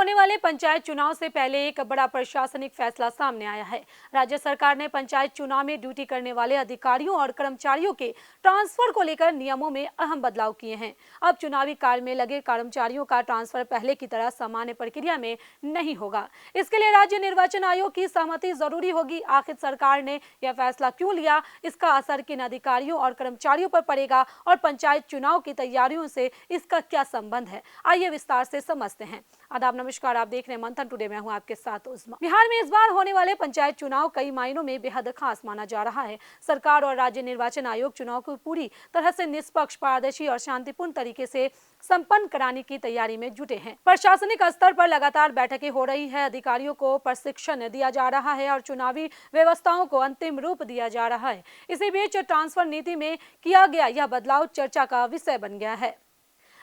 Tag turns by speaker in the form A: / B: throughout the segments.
A: होने वाले पंचायत चुनाव से पहले एक बड़ा प्रशासनिक फैसला सामने आया है। राज्य सरकार ने पंचायत चुनाव में ड्यूटी करने वाले अधिकारियों और कर्मचारियों के ट्रांसफर को लेकर नियमों में अहम बदलाव किए हैं। अब चुनावी कार्य में लगे कर्मचारियों का ट्रांसफर पहले की तरह सामान्य प्रक्रिया में नहीं होगा। इसके लिए राज्य निर्वाचन आयोग की सहमति जरूरी होगी। आखिर सरकार ने यह फैसला क्यों लिया, इसका असर किन अधिकारियों और कर्मचारियों पर पड़ेगा और पंचायत चुनाव की तैयारियों से इसका क्या संबंध है, आइए विस्तार से समझते हैं। आदाब, नमस्कार, आप देख रहे हैं मंथन टुडे। मैं हूं आपके साथ उस्मा। बिहार में इस बार होने वाले पंचायत चुनाव कई मायनों में बेहद खास माना जा रहा है। सरकार और राज्य निर्वाचन आयोग चुनाव को पूरी तरह से निष्पक्ष, पारदर्शी और शांतिपूर्ण तरीके से संपन्न कराने की तैयारी में जुटे हैं। प्रशासनिक स्तर पर लगातार बैठकें हो रही है, अधिकारियों को प्रशिक्षण दिया जा रहा है और चुनावी व्यवस्थाओं को अंतिम रूप दिया जा रहा है। इसी बीच ट्रांसफर नीति में किया गया यह बदलाव चर्चा का विषय बन गया है।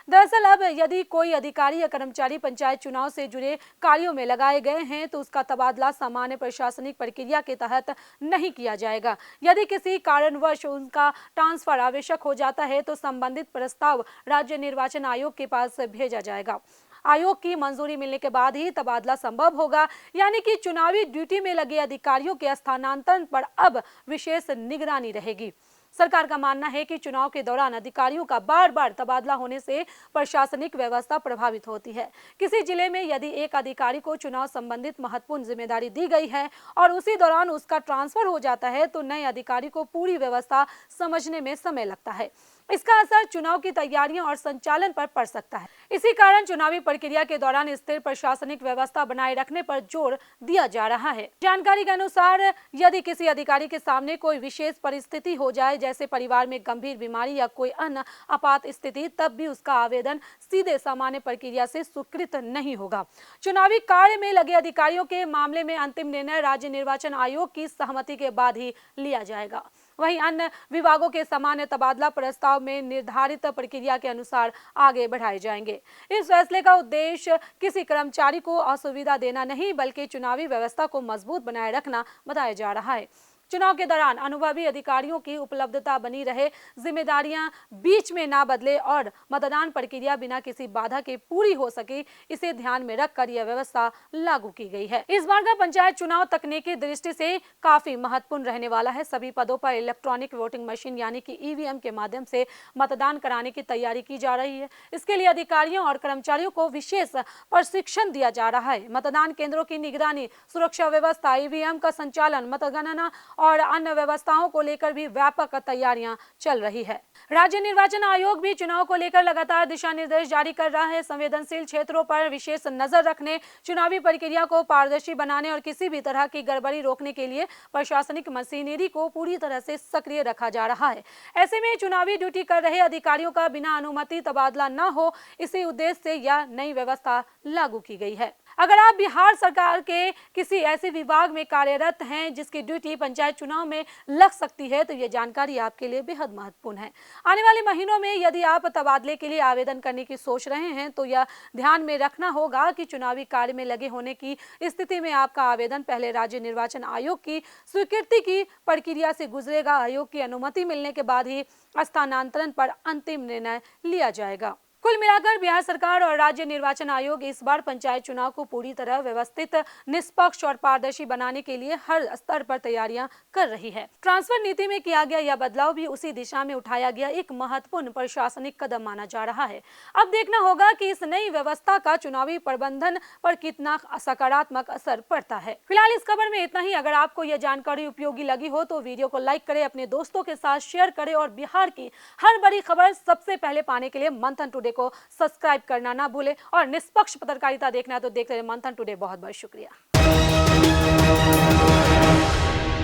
A: दरअसल अब यदि कोई अधिकारी या कर्मचारी पंचायत चुनाव से जुड़े कार्यों में लगाए गए हैं तो उसका तबादला सामान्य प्रशासनिक प्रक्रिया के तहत नहीं किया जाएगा। यदि किसी कारणवश उनका ट्रांसफर आवश्यक हो जाता है तो संबंधित प्रस्ताव राज्य निर्वाचन आयोग के पास भेजा जाएगा। आयोग की मंजूरी मिलने के बाद ही तबादला संभव होगा, यानी कि चुनावी ड्यूटी में लगे अधिकारियों के स्थानांतरण पर अब विशेष निगरानी रहेगी। सरकार का मानना है कि चुनाव के दौरान अधिकारियों का बार बार तबादला होने से प्रशासनिक व्यवस्था प्रभावित होती है। किसी जिले में यदि एक अधिकारी को चुनाव संबंधित महत्वपूर्ण जिम्मेदारी दी गई है और उसी दौरान उसका ट्रांसफर हो जाता है तो नए अधिकारी को पूरी व्यवस्था समझने में समय लगता है। इसका असर चुनाव की तैयारियों और संचालन पर पड़ सकता है। इसी कारण चुनावी प्रक्रिया के दौरान स्थिर प्रशासनिक व्यवस्था बनाए रखने पर जोर दिया जा रहा है। जानकारी के अनुसार यदि किसी अधिकारी के सामने कोई विशेष परिस्थिति हो जाए, जैसे परिवार में गंभीर बीमारी या कोई अन्य आपात स्थिति, तब भी उसका आवेदन सीधे सामान्य प्रक्रिया से स्वीकृत नहीं होगा। चुनावी कार्य में लगे अधिकारियों के मामले में अंतिम निर्णय राज्य निर्वाचन आयोग की सहमति के बाद ही लिया जाएगा। वहीं अन्य विभागों के सामान्य तबादला प्रस्ताव में निर्धारित प्रक्रिया के अनुसार आगे बढ़ाए जाएंगे। इस फैसले का उद्देश्य किसी कर्मचारी को असुविधा देना नहीं, बल्कि चुनावी व्यवस्था को मजबूत बनाए रखना बताया जा रहा है। चुनाव के दौरान अनुभवी अधिकारियों की उपलब्धता बनी रहे, जिम्मेदारियां बीच में ना बदले और मतदान प्रक्रिया बिना किसी बाधा के पूरी हो सके, इसे ध्यान में रखकर यह व्यवस्था लागू की गई है। इस बार का पंचायत चुनाव तकनीकी दृष्टि से काफी महत्वपूर्ण रहने वाला है। सभी पदों पर इलेक्ट्रॉनिक वोटिंग मशीन यानी कि ईवीएम के माध्यम से मतदान कराने की तैयारी की जा रही है। इसके लिए अधिकारियों और कर्मचारियों को विशेष प्रशिक्षण दिया जा रहा है। मतदान केंद्रों की निगरानी, सुरक्षा व्यवस्था, ईवीएम का संचालन, मतगणना और अन्य व्यवस्थाओं को लेकर भी व्यापक तैयारियां चल रही है। राज्य निर्वाचन आयोग भी चुनाव को लेकर लगातार दिशा निर्देश जारी कर रहा है। संवेदनशील क्षेत्रों पर विशेष नजर रखने, चुनावी प्रक्रिया को पारदर्शी बनाने और किसी भी तरह की गड़बड़ी रोकने के लिए प्रशासनिक मशीनरी को पूरी तरह से सक्रिय रखा जा रहा है। ऐसे में चुनावी ड्यूटी कर रहे अधिकारियों का बिना अनुमति तबादला न हो, इसी उद्देश्य से यह नई व्यवस्था लागू की गई है। अगर आप बिहार सरकार के किसी ऐसे विभाग में कार्यरत हैं जिसकी ड्यूटी पंचायत चुनाव में लग सकती है, तो ये जानकारी आपके लिए बेहद महत्वपूर्ण है। आने वाले महीनों में यदि आप तबादले के लिए आवेदन करने की सोच रहे हैं तो यह ध्यान में रखना होगा कि चुनावी कार्य में लगे होने की स्थिति में आपका आवेदन पहले राज्य निर्वाचन आयोग की स्वीकृति की प्रक्रिया से गुजरेगा। आयोग की अनुमति मिलने के बाद ही स्थानांतरण पर अंतिम निर्णय लिया जाएगा। कुल मिलाकर बिहार सरकार और राज्य निर्वाचन आयोग इस बार पंचायत चुनाव को पूरी तरह व्यवस्थित, निष्पक्ष और पारदर्शी बनाने के लिए हर स्तर पर तैयारियां कर रही है। ट्रांसफर नीति में किया गया यह बदलाव भी उसी दिशा में उठाया गया एक महत्वपूर्ण प्रशासनिक कदम माना जा रहा है। अब देखना होगा कि इस नई व्यवस्था का चुनावी प्रबंधन पर कितना सकारात्मक असर पड़ता है। फिलहाल इस खबर में इतना ही। अगर आपको यह जानकारी उपयोगी लगी हो तो वीडियो को लाइक करें, अपने दोस्तों के साथ शेयर करें और बिहार की हर बड़ी खबर सबसे पहले पाने के लिए मंथन टुडे को सब्सक्राइब करना ना भूले और निष्पक्ष पत्रकारिता देखना है तो देखते रहिए मंथन टुडे। बहुत बहुत शुक्रिया।